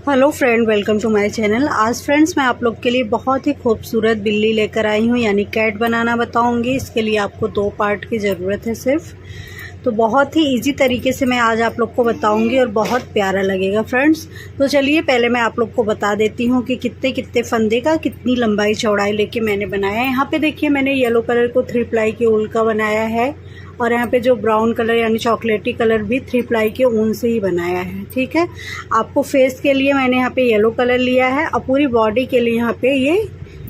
Hello friend, welcome to my channel. आज friends मैं आप लोग के लिए बहुत ही खूबसूरत बिल्ली लेकर आई हूँ, यानी कैट बनाना बताऊँगी। इसके लिए आपको 2 पार्ट की ज़रूरत है सिर्फ। तो बहुत ही इजी तरीके से मैं आज आप लोग को बताऊंगी और बहुत प्यारा लगेगा फ्रेंड्स। तो चलिए पहले मैं आप लोग को बता देती हूँ कि कितने कितने फंदे का कितनी लंबाई चौड़ाई लेके मैंने बनाया है। यहाँ पे देखिए मैंने येलो कलर को 3 प्लाई के ऊन का बनाया है, और यहाँ पे जो ब्राउन कलर यानी चॉकलेटी कलर भी 3 प्लाई के ऊन से ही बनाया है। ठीक है, आपको फेस के लिए मैंने यहाँ पे येलो कलर लिया है और पूरी बॉडी के लिए यहाँ पे ये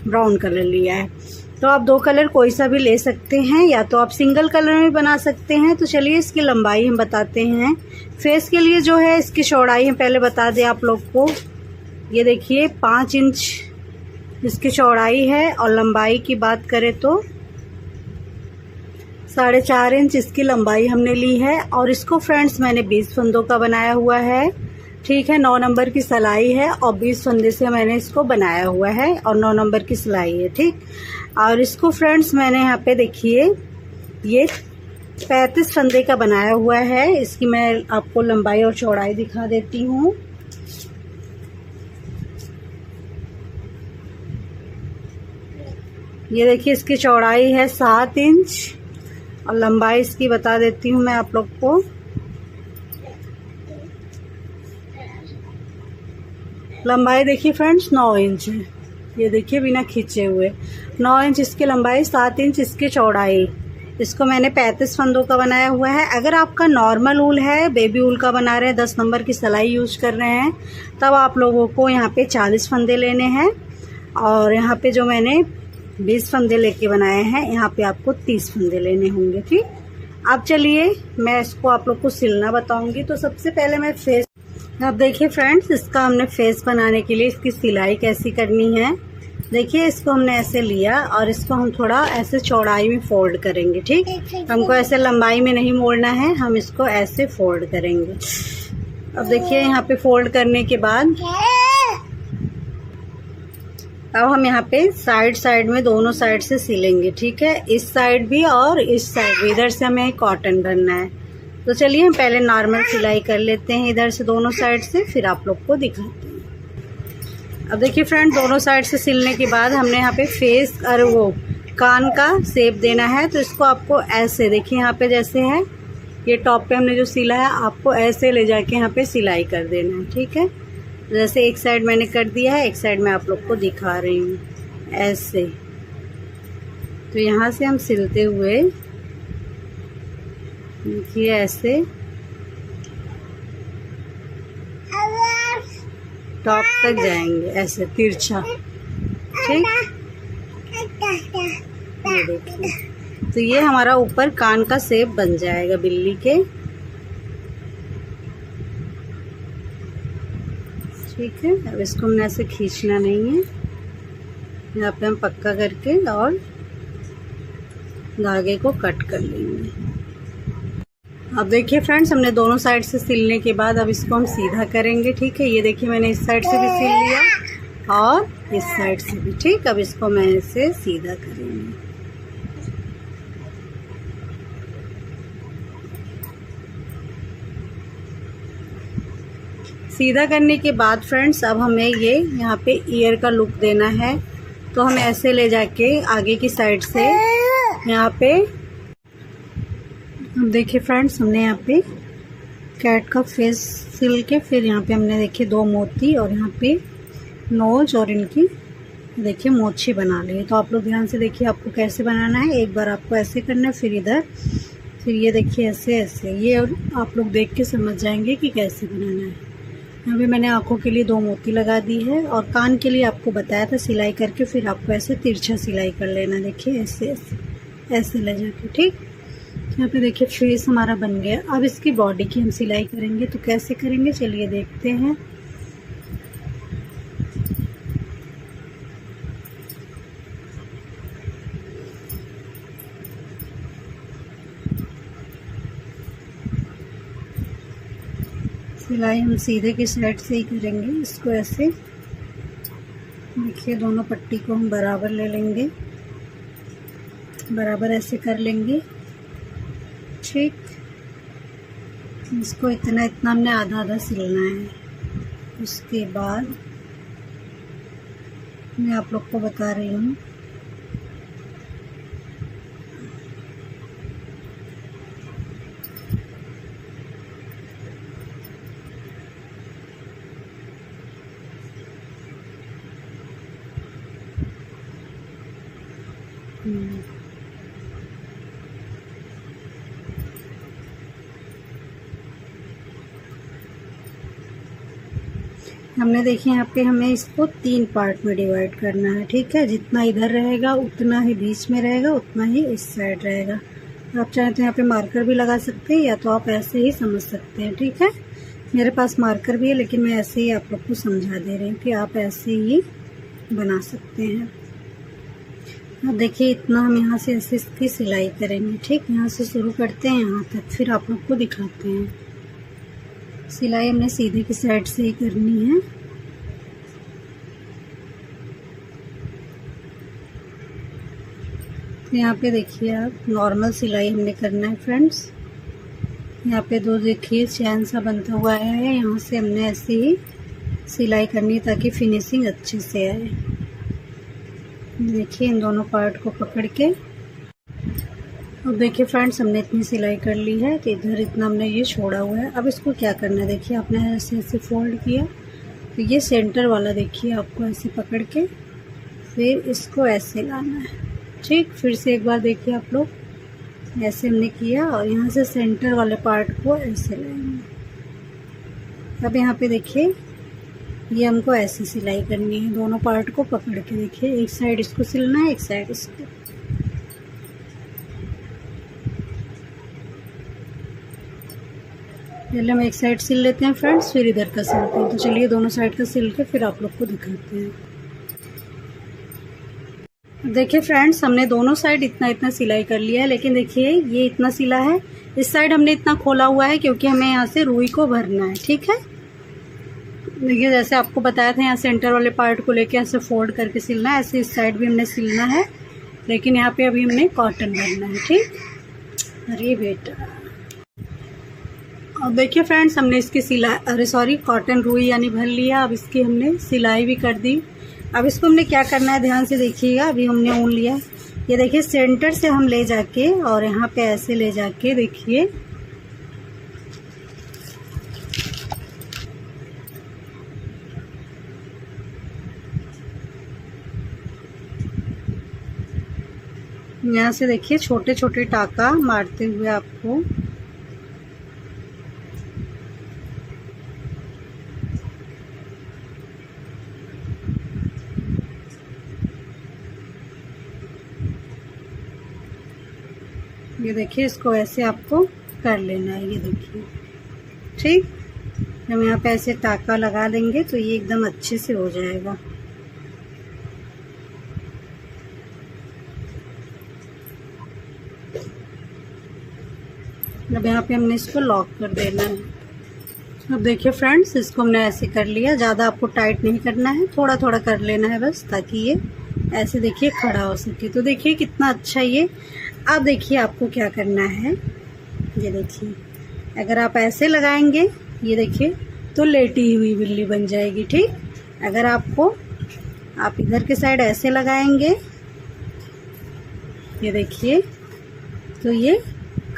ब्राउन कलर लिया है। तो आप 2 कलर कोई सा भी ले सकते हैं, या तो आप सिंगल कलर में बना सकते हैं। तो चलिए इसकी लंबाई हम बताते हैं। फेस के लिए जो है इसकी चौड़ाई हम पहले बता दें आप लोग को। ये देखिए 5 इंच इसकी चौड़ाई है, और लंबाई की बात करें तो 4.5 इंच इसकी लंबाई हमने ली है। और इसको फ्रेंड्स मैंने 20 फंदों का बनाया हुआ है। ठीक है, 9 नंबर की सिलाई है और 20 फंदे से मैंने इसको बनाया हुआ है, और 9 नंबर की सिलाई है। ठीक, और इसको फ्रेंड्स मैंने यहाँ पे देखिए ये 35 फंदे का बनाया हुआ है। इसकी मैं आपको लंबाई और चौड़ाई दिखा देती हूँ। ये देखिए इसकी चौड़ाई है 7 इंच, और लंबाई इसकी बता देती हूँ मैं आप लोग को। लंबाई देखिए फ्रेंड्स 9 इंच है। ये देखिए बिना खींचे हुए 9 इंच इसकी लंबाई, 7 इंच इसकी चौड़ाई। इसको मैंने 35 फंदों का बनाया हुआ है। अगर आपका नॉर्मल ऊल है, बेबी ऊल का बना रहे हैं, 10 नंबर की सिलाई यूज कर रहे हैं, तब आप लोगों को यहाँ पे 40 फंदे लेने हैं। और यहाँ पे जो मैंने 20 फंदे लेके बनाए हैं, यहाँ पे आपको 30 फंदे लेने होंगे। ठीक, अब चलिए मैं इसको आप लोग को सिलना बताऊंगी। तो सबसे पहले मैं फेस, अब देखिए फ्रेंड्स इसका हमने फेस बनाने के लिए इसकी सिलाई कैसी करनी है। देखिए इसको हमने ऐसे लिया और इसको हम थोड़ा ऐसे चौड़ाई में फोल्ड करेंगे। ठीक, हमको ऐसे लंबाई में नहीं मोड़ना है, हम इसको ऐसे फोल्ड करेंगे। अब देखिए यहाँ पे फोल्ड करने के बाद अब हम यहाँ पे साइड में दोनों साइड से सिलेंगे। ठीक है, इस साइड भी और इस साइड भी। इधर से हमें कॉटन बनना है। तो चलिए हम पहले नॉर्मल सिलाई कर लेते हैं इधर से दोनों साइड से, फिर आप लोग को दिखाते हैं। अब देखिए फ्रेंड दोनों साइड से सिलने के बाद हमने यहाँ पे फेस और वो कान का शेप देना है। तो इसको आपको ऐसे देखिए यहाँ पे जैसे है ये टॉप पे हमने जो सिला है, आपको ऐसे ले जाके यहाँ पे सिलाई कर देना है। ठीक है, जैसे एक साइड मैंने कर दिया है, एक साइड मैं आप लोग को दिखा रही हूँ ऐसे। तो यहाँ से हम सिलते हुए देखिए ऐसे टॉप तक जाएंगे, ऐसे तिरछा। ठीक, ये देखिए, तो ये हमारा ऊपर कान का शेप बन जाएगा बिल्ली के। ठीक है, अब इसको हमने ऐसे खींचना नहीं है, यहाँ पे हम पक्का करके और धागे को कट कर लेंगे। अब देखिए फ्रेंड्स हमने दोनों साइड से सिलने के बाद अब इसको हम सीधा करेंगे। ठीक है, ये देखिए मैंने इस साइड से भी सिल लिया और इस साइड से भी। ठीक, अब इसको मैं ऐसे सीधा करेंगे। सीधा करने के बाद फ्रेंड्स अब हमें ये यहाँ पे ईयर का लुक देना है। तो हम ऐसे ले जाके आगे की साइड से यहाँ पे, अब देखिए फ्रेंड्स हमने यहाँ पे कैट का फेस सिल के फिर यहाँ पे हमने देखिए 2 मोती और यहाँ पे नोज और इनकी देखिए मोछी बना ली है। तो आप लोग ध्यान से देखिए आपको कैसे बनाना है। एक बार आपको ऐसे करना है, फिर इधर, फिर ये देखिए ऐसे ऐसे। ये आप लोग देख के समझ जाएंगे कि कैसे बनाना है। यहाँ पे मैंने आँखों के लिए 2 मोती लगा दी है, और कान के लिए आपको बताया था सिलाई करके फिर आपको ऐसे तिरछा सिलाई कर लेना। देखिए ऐसे ऐसे ऐसे ले जाके। ठीक, यहाँ पे देखिए फेस हमारा बन गया। अब इसकी बॉडी की हम सिलाई करेंगे। तो कैसे करेंगे चलिए देखते हैं। सिलाई हम सीधे की साइड से ही करेंगे। इसको ऐसे देखिए दोनों पट्टी को हम बराबर ले लेंगे, बराबर ऐसे कर लेंगे। ठीक, इसको इतना हमने आधा आधा सिलना है। उसके बाद मैं आप लोग को बता रही हूँ, हमने देखिए यहाँ पे हमें इसको 3 पार्ट में डिवाइड करना है। ठीक है, जितना इधर रहेगा उतना ही बीच में रहेगा, उतना ही इस साइड रहेगा। आप चाहें तो यहाँ पे मार्कर भी लगा सकते हैं, या तो आप ऐसे ही समझ सकते हैं। ठीक है, मेरे पास मार्कर भी है, लेकिन मैं ऐसे ही आप लोग को समझा दे रही हूँ कि आप ऐसे ही बना सकते हैं। अब देखिए इतना हम यहाँ से ऐसे इसकी सिलाई करेंगे। ठीक, यहाँ से शुरू करते हैं यहाँ तक, फिर आप लोग को दिखाते हैं। सिलाई हमने सीधे की साइड से ही करनी है। यहाँ पे देखिए आप नॉर्मल सिलाई हमने करना है फ्रेंड्स। यहाँ पे 2 देखिए चैन सा बनता हुआ आया है, यहाँ से हमने ऐसे ही सिलाई करनी ताकि फिनिशिंग अच्छे से आए। देखिए इन दोनों पार्ट को पकड़ के, अब देखिए फ्रेंड्स हमने इतनी सिलाई कर ली है कि इधर इतना हमने ये छोड़ा हुआ है। अब इसको क्या करना है, देखिए आपने ऐसे ऐसे फोल्ड किया, तो ये सेंटर वाला देखिए आपको ऐसे पकड़ के फिर इसको ऐसे लाना है। ठीक, फिर से एक बार देखिए आप लोग, ऐसे हमने किया और यहाँ से सेंटर वाले पार्ट को ऐसे लाएंगे। अब यहाँ पे देखिए ये हमको ऐसी सिलाई करनी है, दोनों पार्ट को पकड़ के। देखिए एक साइड इसको सिलना है, एक साइड इसको। पहले हम एक साइड सिल लेते हैं फ्रेंड्स, फिर इधर का सिलते हैं। तो चलिए दोनों साइड का सिल के फिर आप लोग को दिखाते हैं। देखिए फ्रेंड्स हमने दोनों साइड इतना इतना सिलाई कर लिया है, लेकिन देखिए ये इतना सिला है, इस साइड हमने इतना खोला हुआ है क्योंकि हमें यहाँ से रुई को भरना है। ठीक है, देखिए जैसे आपको बताया था यहाँ सेंटर वाले पार्ट को लेके ऐसे फोल्ड करके सिलना है, ऐसे इस साइड भी हमने सिलना है, लेकिन यहाँ पे अभी हमने कॉटन भरना है। ठीक, अरे बेटा, अब देखिए फ्रेंड्स हमने इसकी कॉटन रुई यानी भर लिया। अब इसकी हमने सिलाई भी कर दी। अब इसको हमने क्या करना है, ध्यान से देखिएगा। अभी हमने ऊन लिया, ये देखिए सेंटर से हम ले जाके और यहाँ पे ऐसे ले जाके देखिए यहाँ से देखिए छोटे छोटे टाका मारते हुए आपको ये देखिए इसको ऐसे आपको कर लेना है। ये देखिए, ठीक, हम यहाँ पे ऐसे टाका लगा देंगे तो ये एकदम अच्छे से हो जाएगा। अब यहाँ पे हमने इसको लॉक कर देना है। अब देखिए फ्रेंड्स इसको हमने ऐसे कर लिया, ज़्यादा आपको टाइट नहीं करना है, थोड़ा थोड़ा कर लेना है बस, ताकि ये ऐसे देखिए खड़ा हो सके। तो देखिए कितना अच्छा ये। अब देखिए आपको क्या करना है, ये देखिए अगर आप ऐसे लगाएंगे ये देखिए तो लेटी हुई बिल्ली बन जाएगी। ठीक, अगर आप इधर के साइड ऐसे लगाएंगे ये देखिए तो ये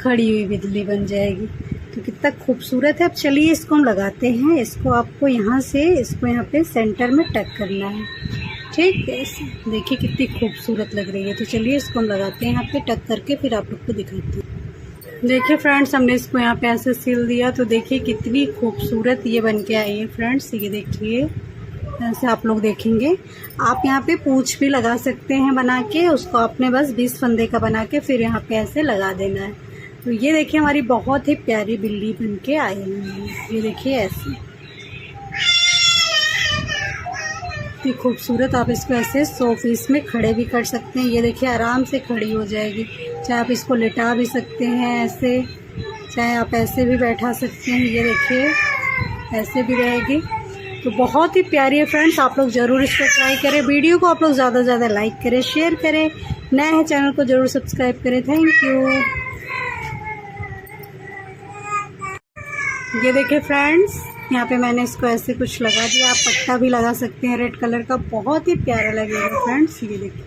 खड़ी हुई बिल्ली बन जाएगी। तो कितना खूबसूरत है। अब चलिए इसको हम लगाते हैं। इसको आपको यहाँ से इसको यहाँ पे सेंटर में टक करना है। ठीक है, देखिए कितनी खूबसूरत लग रही है। तो चलिए इसको हम लगाते हैं यहाँ पे टक करके, फिर आप लोग को दिखाते हैं। देखिए फ्रेंड्स हमने इसको यहाँ पे ऐसे सिल दिया, तो देखिए कितनी खूबसूरत ये बन के आई है फ्रेंड्स। ये देखिए ऐसे आप लोग देखेंगे। आप यहाँ पे पूंछ भी लगा सकते हैं बना के, उसको आपने बस 20 फंदे का बना के फिर यहाँ पे ऐसे लगा देना है। तो ये देखिए हमारी बहुत ही प्यारी बिल्ली बन के आई है। ये देखिए ऐसे इतनी खूबसूरत। आप इसको ऐसे शोपीस में खड़े भी कर सकते हैं। ये देखिए आराम से खड़ी हो जाएगी। चाहे आप इसको लेटा भी सकते हैं ऐसे, चाहे आप ऐसे भी बैठा सकते हैं। ये देखिए ऐसे भी रहेगी। तो बहुत ही प्यारी है फ्रेंड्स, आप लोग ज़रूर इसको ट्राई करें। वीडियो को आप लोग ज़्यादा से ज़्यादा लाइक करें, शेयर करें। नए हैं चैनल को ज़रूर सब्सक्राइब करें। Thank you. ये देखिए फ्रेंड्स यहाँ पे मैंने इसको ऐसे कुछ लगा दिया। आप पट्टा भी लगा सकते हैं रेड कलर का, बहुत ही प्यारा लगेगा फ्रेंड्स। ये देखिए